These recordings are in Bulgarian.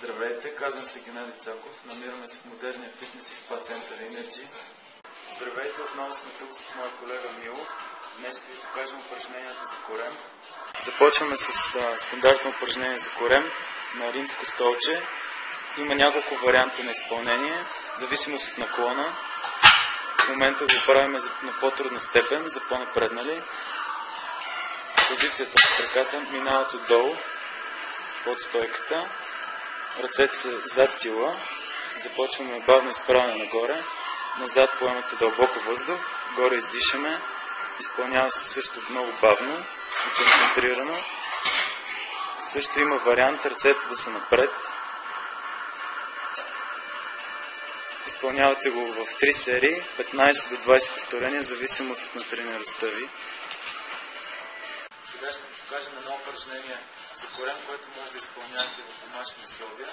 Здравейте, казвам се Геннадий Цаков. Намираме се в модерния фитнес и спа център Energy. Здравейте, отново сме тук с моя колега Мило. Днес ще ви покажем упражненията за корем. Започваме с стандартно упражнение за корем на римско столче. Има няколко варианта на изпълнение, в зависимост от наклона. В момента го правим на по-трудна степен, за по-напреднали. Позицията на краката минават отдолу, под стойката. Ръцете са зад тила. Започваме бавно изправяне нагоре. Назад поемате дълбоко въздух. Горе издишаме. Изпълнява се също много бавно и концентрирано. Също има вариант ръцете да са напред. Изпълнявате го в 3 серии, 15 до 20 повторения, в зависимост от натренираността ви. Сега ще ви покажем едно упражнение за корем, което може да изпълнявате в домашни условия.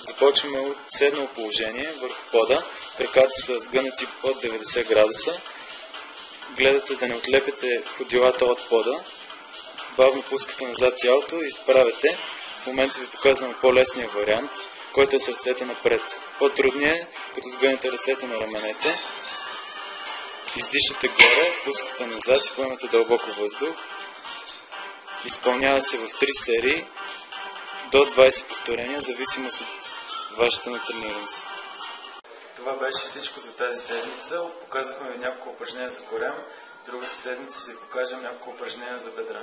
Започваме от седнало положение върху пода. Краката са сгънати под 90 градуса. Гледате да не отлепяте ходилата от пода. Бавно пускате назад тялото и изправяте. В момента ви показвам по-лесния вариант, който е с ръцете напред. По-трудният е, като сгънете ръцете на раменете. Издишате горе, пускате назад и поемате дълбоко въздух. Изпълнява се в 3 серии до 20 повторения, в зависимост от вашата натренираност. Това беше всичко за тази седмица. Показахме ви няколко упражнения за корем. Другата седмица ще ви покажем няколко упражнения за бедра.